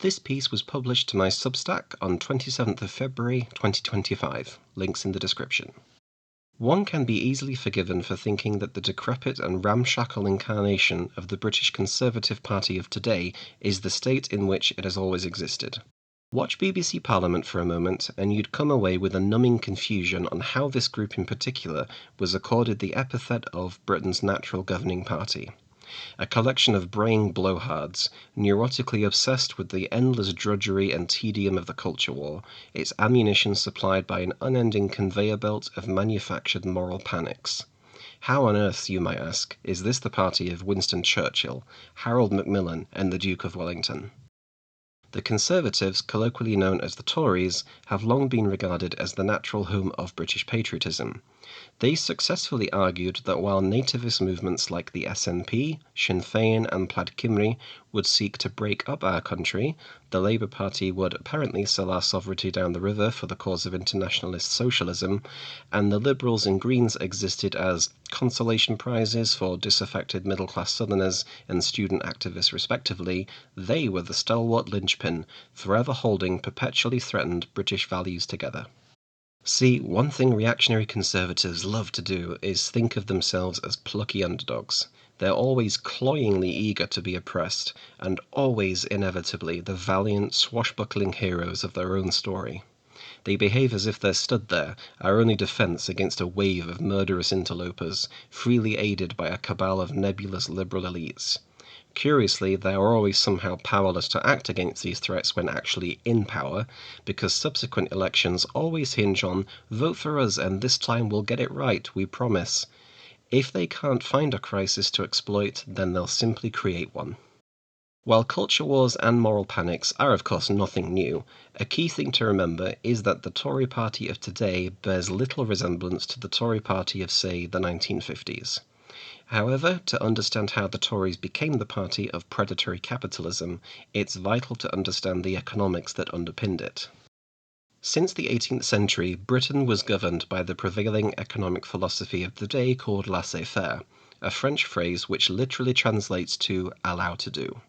This piece was published to my Substack on 27th of February 2025. Links in the description. One can be easily forgiven for thinking that the decrepit and ramshackle incarnation of the British Conservative Party of today is the state in which it has always existed. Watch BBC Parliament for a moment, and you'd come away with a numbing confusion on how this group in particular was accorded the epithet of Britain's natural governing party. A collection of braying blowhards, neurotically obsessed with the endless drudgery and tedium of the culture war, its ammunition supplied by an unending conveyor belt of manufactured moral panics. How on earth, you might ask, is this the party of Winston Churchill, Harold Macmillan, and the Duke of Wellington? The Conservatives, colloquially known as the Tories, have long been regarded as the natural home of British patriotism. They successfully argued that while nativist movements like the SNP, Sinn Féin and Plaid Cymru would seek to break up our country, the Labour Party would apparently sell our sovereignty down the river for the cause of internationalist socialism, and the Liberals and Greens existed as consolation prizes for disaffected middle-class Southerners and student activists respectively, they were the stalwart linchpin, forever holding perpetually threatened British values together. See, one thing reactionary conservatives love to do is think of themselves as plucky underdogs. They're always cloyingly eager to be oppressed, and always inevitably the valiant, swashbuckling heroes of their own story. They behave as if their stood there, our only defence against a wave of murderous interlopers, freely aided by a cabal of nebulous liberal elites. Curiously, they are always somehow powerless to act against these threats when actually in power, because subsequent elections always hinge on "vote for us and this time we'll get it right, we promise." If they can't find a crisis to exploit, then they'll simply create one. While culture wars and moral panics are of course nothing new, a key thing to remember is that the Tory party of today bears little resemblance to the Tory party of, say, the 1950s. However, to understand how the Tories became the party of predatory capitalism, it's vital to understand the economics that underpinned it. Since the 18th century, Britain was governed by the prevailing economic philosophy of the day called laissez-faire, a French phrase which literally translates to "allow to do."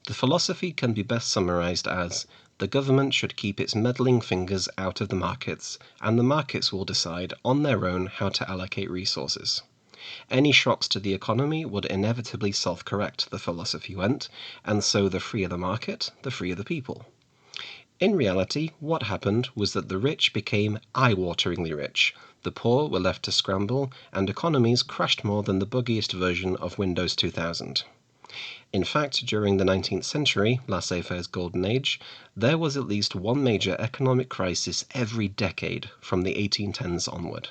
The philosophy can be best summarized as, the government should keep its meddling fingers out of the markets, and the markets will decide on their own how to allocate resources. Any shocks to the economy would inevitably self-correct, the philosophy went, and so the freer the market, the freer the people. In reality, what happened was that the rich became eye-wateringly rich, the poor were left to scramble, and economies crashed more than the buggiest version of Windows 2000. In fact, during the 19th century, laissez-faire's golden age, there was at least one major economic crisis every decade from the 1810s onward.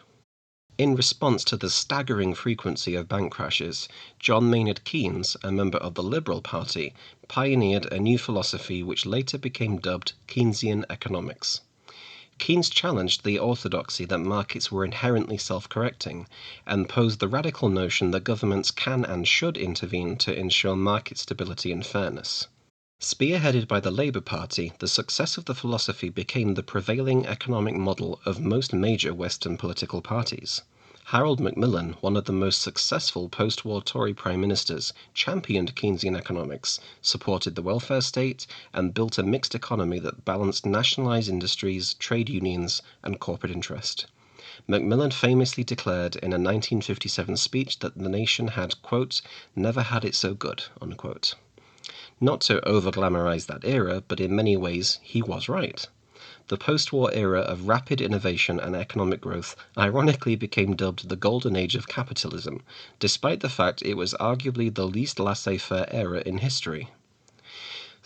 In response to the staggering frequency of bank crashes, John Maynard Keynes, a member of the Liberal Party, pioneered a new philosophy which later became dubbed Keynesian economics. Keynes challenged the orthodoxy that markets were inherently self-correcting, and posed the radical notion that governments can and should intervene to ensure market stability and fairness. Spearheaded by the Labour Party, the success of the philosophy became the prevailing economic model of most major Western political parties. Harold Macmillan, one of the most successful post-war Tory prime ministers, championed Keynesian economics, supported the welfare state, and built a mixed economy that balanced nationalised industries, trade unions, and corporate interest. Macmillan famously declared in a 1957 speech that the nation had, quote, "never had it so good," unquote. Not to over-glamorize that era, but in many ways he was right. The post-war era of rapid innovation and economic growth ironically became dubbed the golden age of capitalism, despite the fact it was arguably the least laissez-faire era in history.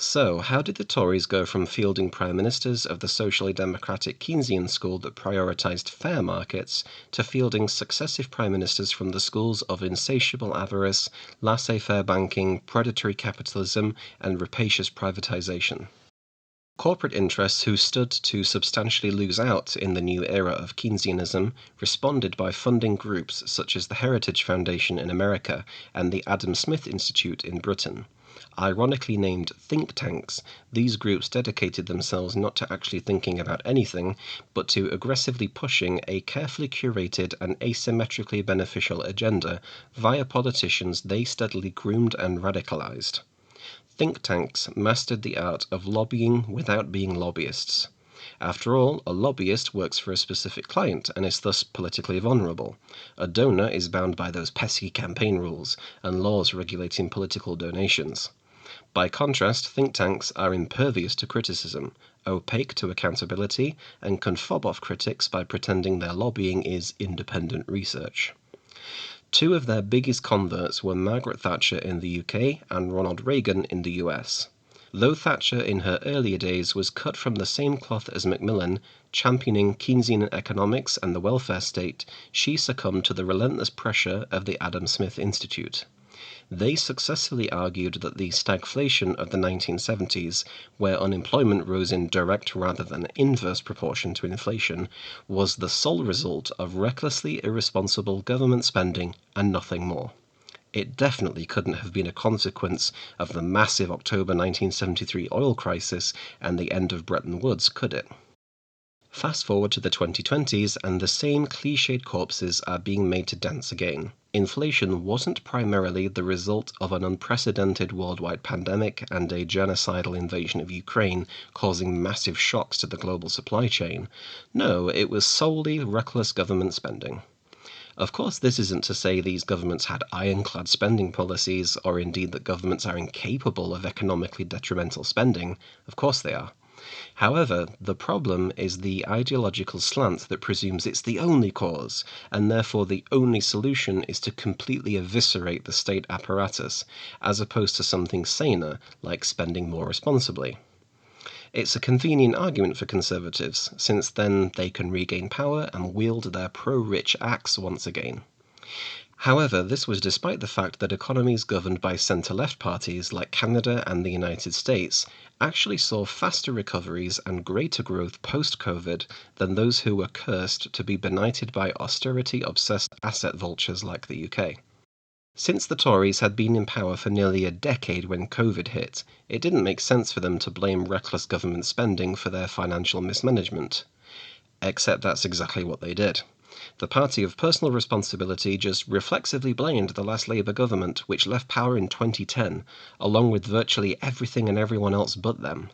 So, how did the Tories go from fielding prime ministers of the socially democratic Keynesian school that prioritised fair markets to fielding successive prime ministers from the schools of insatiable avarice, laissez-faire banking, predatory capitalism, and rapacious privatisation? Corporate interests who stood to substantially lose out in the new era of Keynesianism responded by funding groups such as the Heritage Foundation in America and the Adam Smith Institute in Britain. Ironically named think tanks, these groups dedicated themselves not to actually thinking about anything, but to aggressively pushing a carefully curated and asymmetrically beneficial agenda via politicians they steadily groomed and radicalized. think tanks mastered the art of lobbying without being lobbyists. After all, a lobbyist works for a specific client and is thus politically vulnerable. A donor is bound by those pesky campaign rules and laws regulating political donations. By contrast, think tanks are impervious to criticism, opaque to accountability, and can fob off critics by pretending their lobbying is independent research. Two of their biggest converts were Margaret Thatcher in the UK and Ronald Reagan in the US. Though Thatcher in her earlier days was cut from the same cloth as Macmillan, championing Keynesian economics and the welfare state, she succumbed to the relentless pressure of the Adam Smith Institute. They successfully argued that the stagflation of the 1970s, where unemployment rose in direct rather than inverse proportion to inflation, was the sole result of recklessly irresponsible government spending and nothing more. It definitely couldn't have been a consequence of the massive October 1973 oil crisis and the end of Bretton Woods, could it? Fast forward to the 2020s and the same cliched corpses are being made to dance again. Inflation wasn't primarily the result of an unprecedented worldwide pandemic and a genocidal invasion of Ukraine causing massive shocks to the global supply chain. No, it was solely reckless government spending. Of course, this isn't to say these governments had ironclad spending policies, or indeed that governments are incapable of economically detrimental spending. Of course they are. However, the problem is the ideological slant that presumes it's the only cause, and therefore the only solution is to completely eviscerate the state apparatus, as opposed to something saner, like spending more responsibly. It's a convenient argument for conservatives, since then they can regain power and wield their pro-rich axe once again. However, this was despite the fact that economies governed by centre-left parties like Canada and the United States actually saw faster recoveries and greater growth post-COVID than those who were cursed to be benighted by austerity-obsessed asset vultures like the UK. Since the Tories had been in power for nearly a decade when COVID hit, it didn't make sense for them to blame reckless government spending for their financial mismanagement. Except that's exactly what they did. The party of personal responsibility just reflexively blamed the last Labour government, which left power in 2010, along with virtually everything and everyone else but them.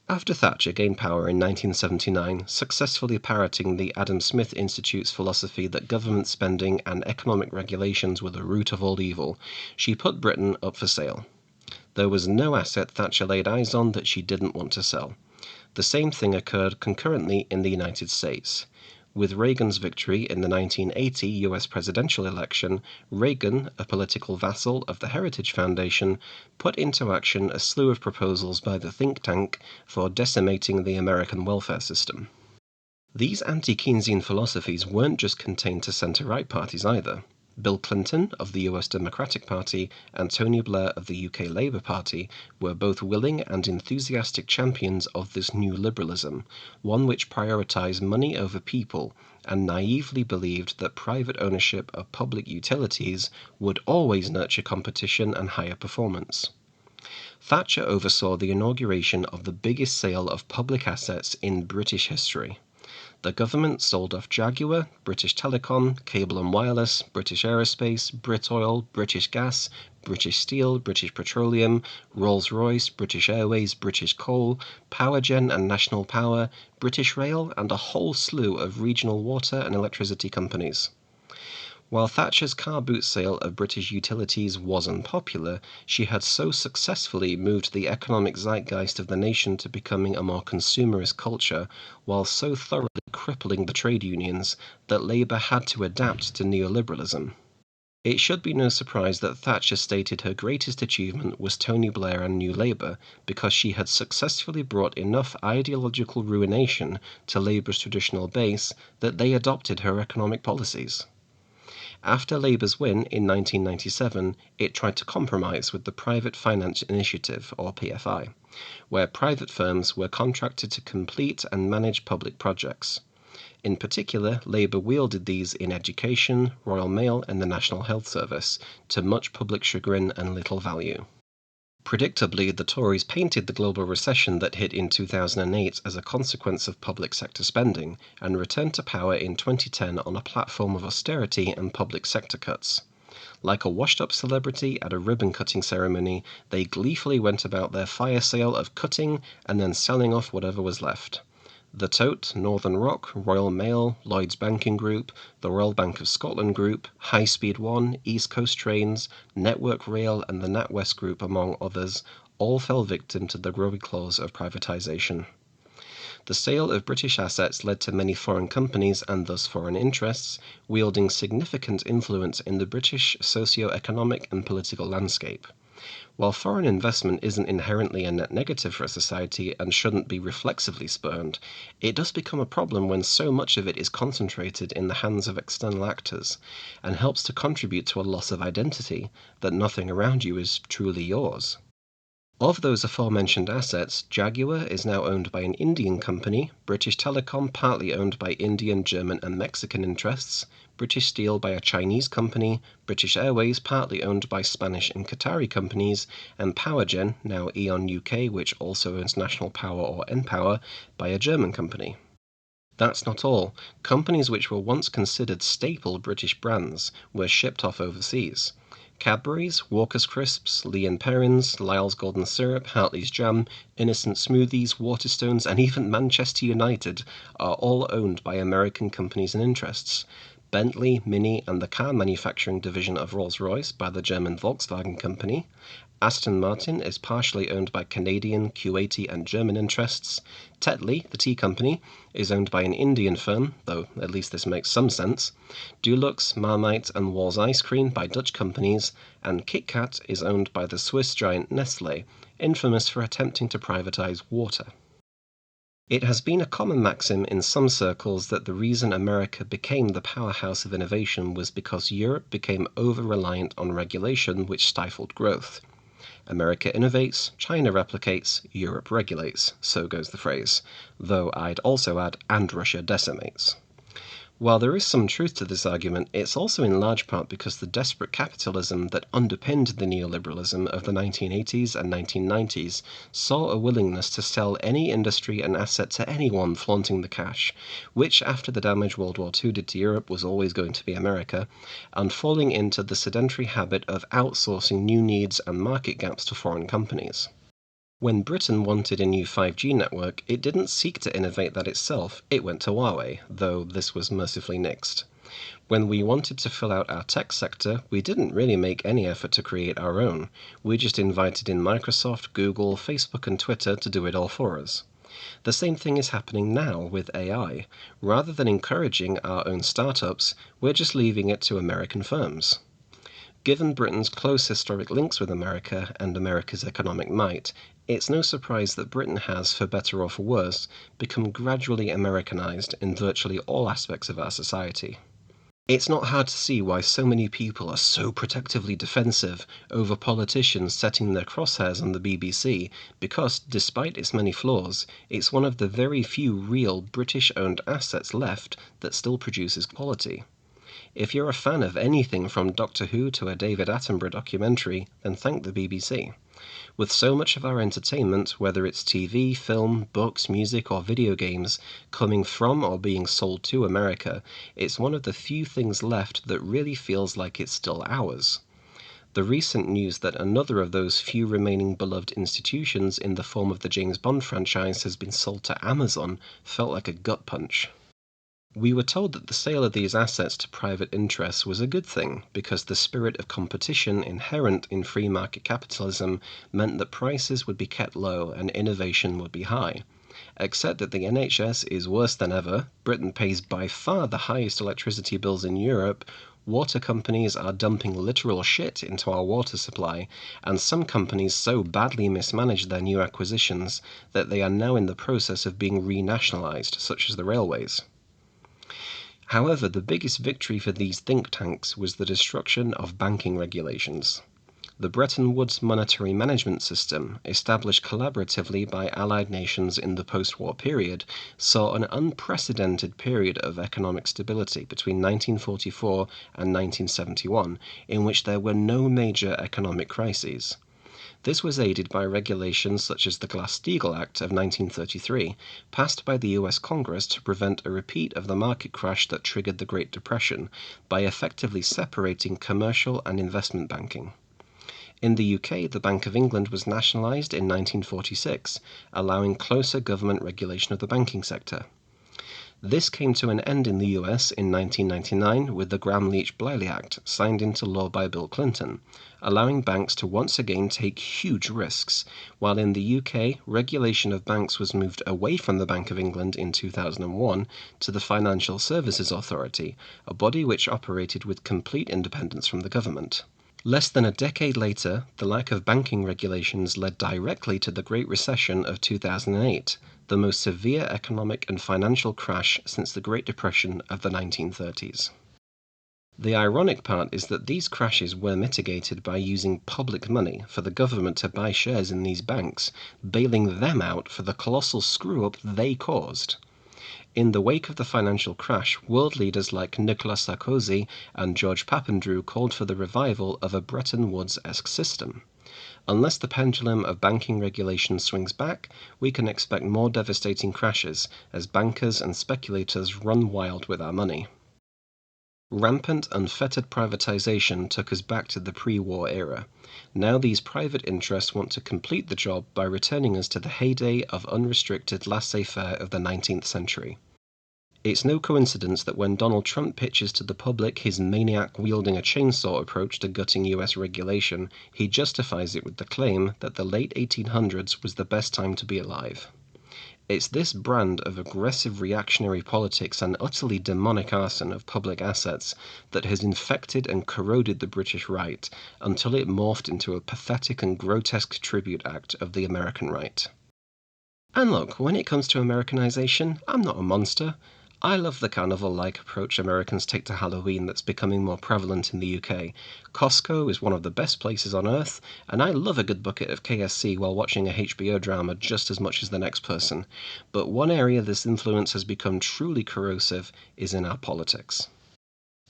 After Thatcher gained power in 1979, successfully parroting the Adam Smith Institute's philosophy that government spending and economic regulations were the root of all evil, she put Britain up for sale. There was no asset Thatcher laid eyes on that she didn't want to sell. The same thing occurred concurrently in the United States. With Reagan's victory in the 1980 US presidential election, Reagan, a political vassal of the Heritage Foundation, put into action a slew of proposals by the think tank for decimating the American welfare system. These anti-Keynesian philosophies weren't just contained to centre-right parties either. Bill Clinton of the US Democratic Party and Tony Blair of the UK Labour Party were both willing and enthusiastic champions of this new liberalism, one which prioritised money over people and naively believed that private ownership of public utilities would always nurture competition and higher performance. Thatcher oversaw the inauguration of the biggest sale of public assets in British history. The government sold off Jaguar, British Telecom, Cable and Wireless, British Aerospace, Britoil, British Gas, British Steel, British Petroleum, Rolls-Royce, British Airways, British Coal, Powergen and National Power, British Rail, and a whole slew of regional water and electricity companies. While Thatcher's car boot sale of British utilities was unpopular, she had so successfully moved the economic zeitgeist of the nation to becoming a more consumerist culture, while so thoroughly crippling the trade unions, that Labour had to adapt to neoliberalism. It should be no surprise that Thatcher stated her greatest achievement was Tony Blair and New Labour, because she had successfully brought enough ideological ruination to Labour's traditional base that they adopted her economic policies. After Labour's win in 1997, it tried to compromise with the Private Finance Initiative, or PFI, where private firms were contracted to complete and manage public projects. In particular, Labour wielded these in education, Royal Mail and the National Health Service, to much public chagrin and little value. Predictably, the Tories painted the global recession that hit in 2008 as a consequence of public sector spending, and returned to power in 2010 on a platform of austerity and public sector cuts. Like a washed-up celebrity at a ribbon-cutting ceremony, they gleefully went about their fire sale of cutting and then selling off whatever was left. The Tote, Northern Rock, Royal Mail, Lloyds Banking Group, the Royal Bank of Scotland Group, High Speed One, East Coast Trains, Network Rail, and the NatWest Group, among others, all fell victim to the grubby claws of privatisation. The sale of British assets led to many foreign companies, and thus foreign interests, wielding significant influence in the British socio-economic and political landscape. While foreign investment isn't inherently a net negative for a society and shouldn't be reflexively spurned, it does become a problem when so much of it is concentrated in the hands of external actors, and helps to contribute to a loss of identity, that nothing around you is truly yours. Of those aforementioned assets, Jaguar is now owned by an Indian company, British Telecom partly owned by Indian, German and Mexican interests, British Steel by a Chinese company, British Airways partly owned by Spanish and Qatari companies, and Powergen, now Eon UK, which also owns National Power or npower, by a German company. That's not all. Companies which were once considered staple British brands were shipped off overseas. Cadbury's, Walker's Crisps, Lee & Perrins, Lyle's Golden Syrup, Hartley's Jam, Innocent Smoothies, Waterstones, and even Manchester United are all owned by American companies and interests. Bentley, Mini, and the car manufacturing division of Rolls-Royce by the German Volkswagen Company. Aston Martin is partially owned by Canadian, Kuwaiti, and German interests. Tetley, the tea company, is owned by an Indian firm, though at least this makes some sense. Dulux, Marmite, and Wall's Ice Cream by Dutch companies, and Kit Kat is owned by the Swiss giant Nestlé, infamous for attempting to privatise water. It has been a common maxim in some circles that the reason America became the powerhouse of innovation was because Europe became over-reliant on regulation which stifled growth. America innovates, China replicates, Europe regulates, so goes the phrase, though I'd also add, and Russia decimates. While there is some truth to this argument, it's also in large part because the desperate capitalism that underpinned the neoliberalism of the 1980s and 1990s saw a willingness to sell any industry and asset to anyone flaunting the cash, which after the damage World War II did to Europe was always going to be America, and falling into the sedentary habit of outsourcing new needs and market gaps to foreign companies. When Britain wanted a new 5G network, it didn't seek to innovate that itself, it went to Huawei, though this was mercifully nixed. When we wanted to fill out our tech sector, we didn't really make any effort to create our own. We just invited in Microsoft, Google, Facebook and Twitter to do it all for us. The same thing is happening now with AI. Rather than encouraging our own startups, we're just leaving it to American firms. Given Britain's close historic links with America and America's economic might, it's no surprise that Britain has, for better or for worse, become gradually Americanized in virtually all aspects of our society. It's not hard to see why so many people are so protectively defensive over politicians setting their crosshairs on the BBC, because, despite its many flaws, it's one of the very few real British-owned assets left that still produces quality. If you're a fan of anything from Doctor Who to a David Attenborough documentary, then thank the BBC. With so much of our entertainment, whether it's TV, film, books, music, or video games, coming from or being sold to America, it's one of the few things left that really feels like it's still ours. The recent news that another of those few remaining beloved institutions in the form of the James Bond franchise has been sold to Amazon felt like a gut punch. We were told that the sale of these assets to private interests was a good thing because the spirit of competition inherent in free market capitalism meant that prices would be kept low and innovation would be high. Except that the NHS is worse than ever, Britain pays by far the highest electricity bills in Europe, water companies are dumping literal shit into our water supply, and some companies so badly mismanage their new acquisitions that they are now in the process of being renationalised, such as the railways. However, the biggest victory for these think tanks was the destruction of banking regulations. The Bretton Woods monetary management system, established collaboratively by allied nations in the post-war period, saw an unprecedented period of economic stability between 1944 and 1971, in which there were no major economic crises. This was aided by regulations such as the Glass-Steagall Act of 1933, passed by the US Congress to prevent a repeat of the market crash that triggered the Great Depression by effectively separating commercial and investment banking. In the UK, the Bank of England was nationalised in 1946, allowing closer government regulation of the banking sector. This came to an end in the US in 1999 with the Gramm-Leach-Bliley Act, signed into law by Bill Clinton, allowing banks to once again take huge risks, while in the UK, regulation of banks was moved away from the Bank of England in 2001 to the Financial Services Authority, a body which operated with complete independence from the government. Less than a decade later, the lack of banking regulations led directly to the Great Recession of 2008, the most severe economic and financial crash since the Great Depression of the 1930s. The ironic part is that these crashes were mitigated by using public money for the government to buy shares in these banks, bailing them out for the colossal screw-up they caused. In the wake of the financial crash, world leaders like Nicolas Sarkozy and George Papandreou called for the revival of a Bretton Woods-esque system. Unless the pendulum of banking regulation swings back, we can expect more devastating crashes as bankers and speculators run wild with our money. Rampant, unfettered privatization took us back to the pre-war era. Now these private interests want to complete the job by returning us to the heyday of unrestricted laissez-faire of the 19th century. It's no coincidence that when Donald Trump pitches to the public his maniac-wielding-a-chainsaw approach to gutting US regulation, he justifies it with the claim that the late 1800s was the best time to be alive. It's this brand of aggressive reactionary politics and utterly demonic arson of public assets that has infected and corroded the British right until it morphed into a pathetic and grotesque tribute act of the American right. And look, when it comes to Americanization, I'm not a monster. I love the carnival-like approach Americans take to Halloween that's becoming more prevalent in the UK. Costco is one of the best places on earth, and I love a good bucket of KFC while watching a HBO drama just as much as the next person. But one area this influence has become truly corrosive is in our politics.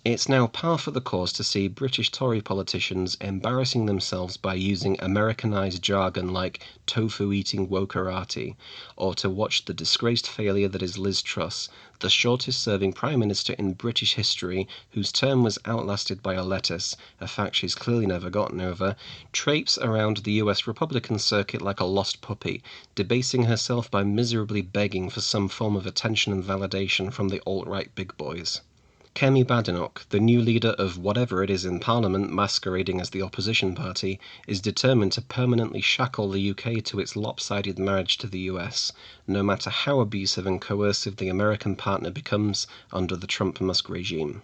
It's now par for the course to see British Tory politicians embarrassing themselves by using Americanized jargon like tofu-eating wokerati, or to watch the disgraced failure that is Liz Truss, the shortest-serving Prime Minister in British history whose term was outlasted by a lettuce, a fact she's clearly never gotten over, traipse around the US Republican circuit like a lost puppy, debasing herself by miserably begging for some form of attention and validation from the alt-right big boys. Kemi Badenoch, the new leader of whatever it is in Parliament masquerading as the opposition party, is determined to permanently shackle the UK to its lopsided marriage to the US, no matter how abusive and coercive the American partner becomes under the Trump-Musk regime.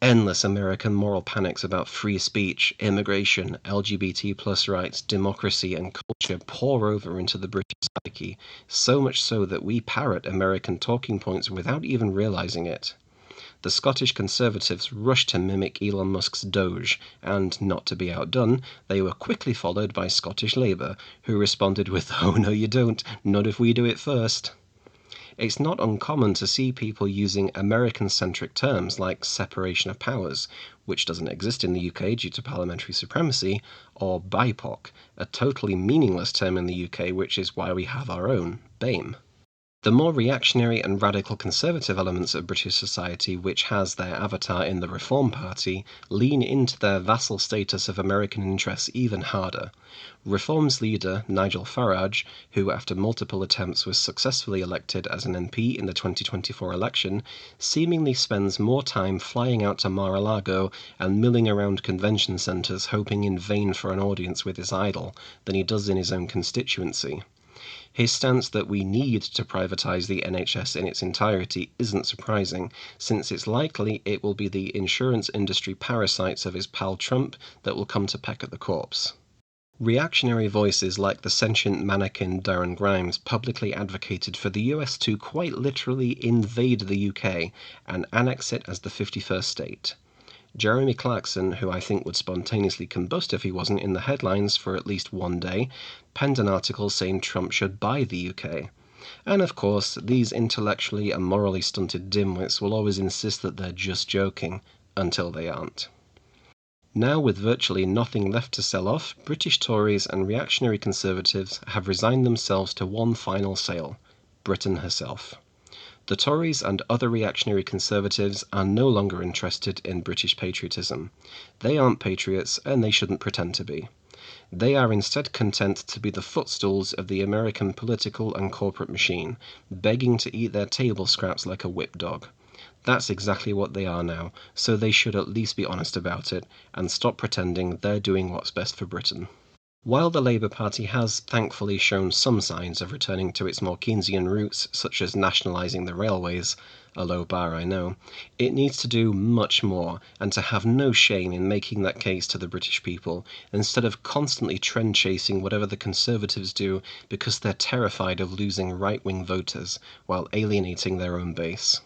Endless American moral panics about free speech, immigration, LGBT+ rights, democracy and culture pour over into the British psyche, so much so that we parrot American talking points without even realising it. The Scottish Conservatives rushed to mimic Elon Musk's Doge, and, not to be outdone, they were quickly followed by Scottish Labour, who responded with, "Oh no you don't, not if we do it first." It's not uncommon to see people using American-centric terms like separation of powers, which doesn't exist in the UK due to parliamentary supremacy, or BIPOC, a totally meaningless term in the UK which is why we have our own, BAME. The more reactionary and radical conservative elements of British society, which has their avatar in the Reform Party, lean into their vassal status of American interests even harder. Reform's leader, Nigel Farage, who after multiple attempts was successfully elected as an MP in the 2024 election, seemingly spends more time flying out to Mar-a-Lago and milling around convention centres hoping in vain for an audience with his idol than he does in his own constituency. His stance that we need to privatise the NHS in its entirety isn't surprising, since it's likely it will be the insurance industry parasites of his pal Trump that will come to peck at the corpse. Reactionary voices like the sentient mannequin Darren Grimes publicly advocated for the US to quite literally invade the UK and annex it as the 51st state. Jeremy Clarkson, who I think would spontaneously combust if he wasn't in the headlines for at least one day, penned an article saying Trump should buy the UK. And of course, these intellectually and morally stunted dimwits will always insist that they're just joking, until they aren't. Now, with virtually nothing left to sell off, British Tories and reactionary Conservatives have resigned themselves to one final sale: Britain herself. The Tories and other reactionary Conservatives are no longer interested in British patriotism. They aren't patriots, and they shouldn't pretend to be. They are instead content to be the footstools of the American political and corporate machine, begging to eat their table scraps like a whip dog. That's exactly what they are now, so they should at least be honest about it, and stop pretending they're doing what's best for Britain. While the Labour Party has thankfully shown some signs of returning to its more Keynesian roots, such as nationalising the railways, a low bar I know, it needs to do much more, and to have no shame in making that case to the British people, instead of constantly trend chasing whatever the Conservatives do because they're terrified of losing right-wing voters while alienating their own base.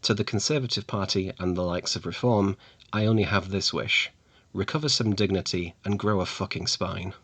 To the Conservative Party and the likes of Reform, I only have this wish: recover some dignity and grow a fucking spine.